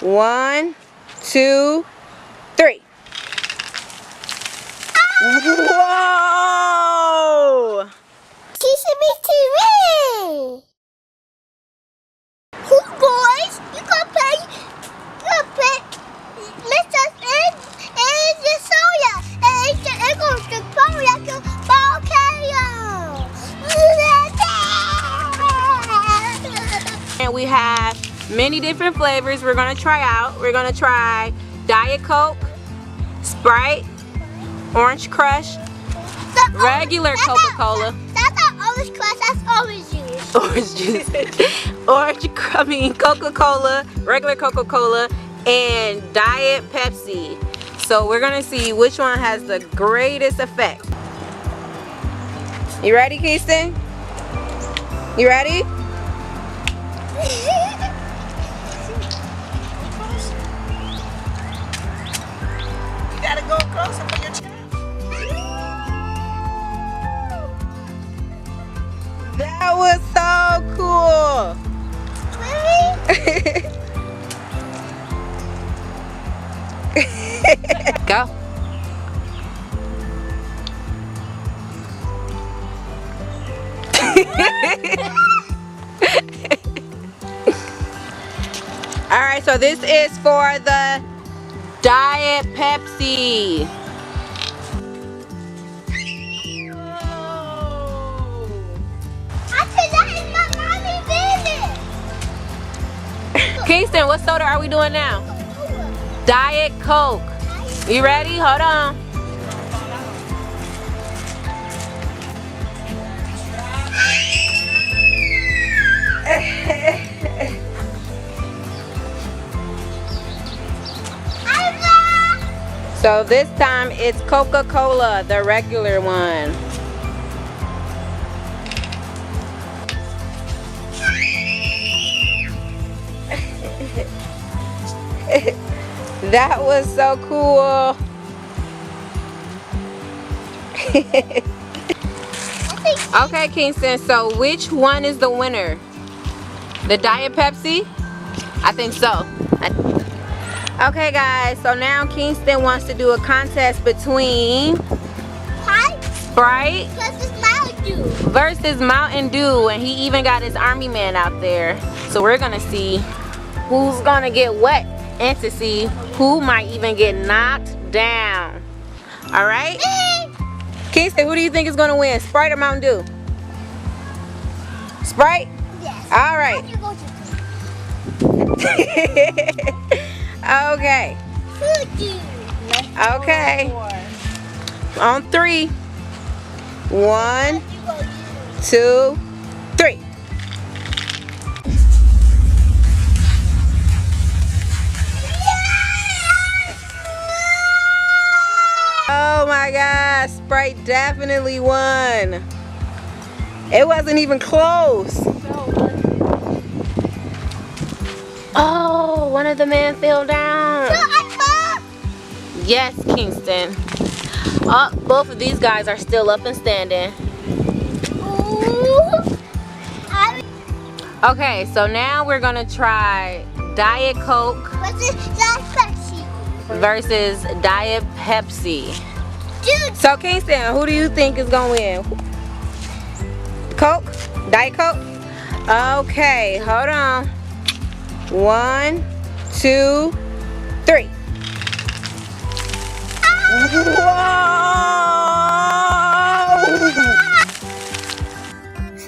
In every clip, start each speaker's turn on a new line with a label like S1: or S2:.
S1: 1, 2, 3. Whoa!
S2: Kingston.B TV. Who boys? You gonna play Mentos and Soda. And it's going to fall like a volcano.
S1: And we have many different flavors we're gonna try out. We're gonna try Diet Coke, Sprite, Orange Crush, regular Coca-Cola.
S2: That's not orange crush, that's orange juice.
S1: Orange juice. Coca-Cola, regular Coca-Cola, and Diet Pepsi. So we're gonna see which one has the greatest effect. You ready, Kingston? You ready?
S3: You gotta go closer for your child.
S1: That was so cool. Go. All right, so this is for the Diet Pepsi. Kingston, what soda are we doing now? Diet Coke. You ready? Hold on. So this time it's Coca-Cola, the regular one. That was so cool. Okay, Kingston, so which one is the winner? The Diet Pepsi? I think so. Okay, guys, so now Kingston wants to do a contest between Sprite versus Mountain Dew, and he even got his army man out there. So we're gonna see who's gonna get wet and to see who might even get knocked down. All right? Kingston, who do you think is gonna win, Sprite or Mountain Dew? Sprite?
S2: Yes.
S1: All right. Okay. Okay. On 3. 1, 2, 3. Oh my God, Sprite definitely won. It wasn't even close. Oh, one of the men fell down. Yes, Kingston. Oh, both of these guys are still up and standing. Okay, so now we're gonna try Diet Coke versus Diet Pepsi. So Kingston, who do you think is gonna win? Coke? Diet Coke? Okay, hold on. 1, 2, 3. Whoa!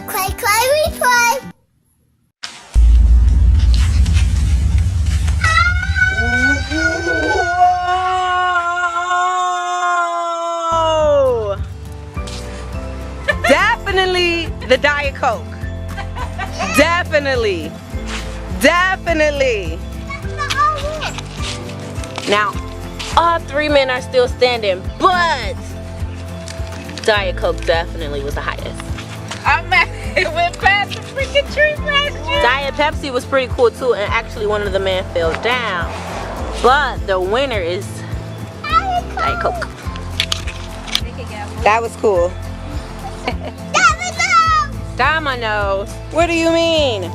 S2: Replay.
S1: Whoa! Definitely the Diet Coke. Definitely. Definitely. Now, all 3 men are still standing, but Diet Coke definitely was the highest.
S3: I'm mad. It went past the freaking tree last year.
S1: Diet Pepsi was pretty cool too, and actually one of the men fell down. But the winner is Diet Coke. That was cool. Dominoes. What do you mean?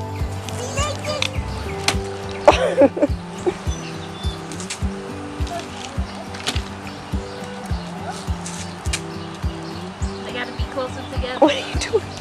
S3: closer together.
S1: What are you doing?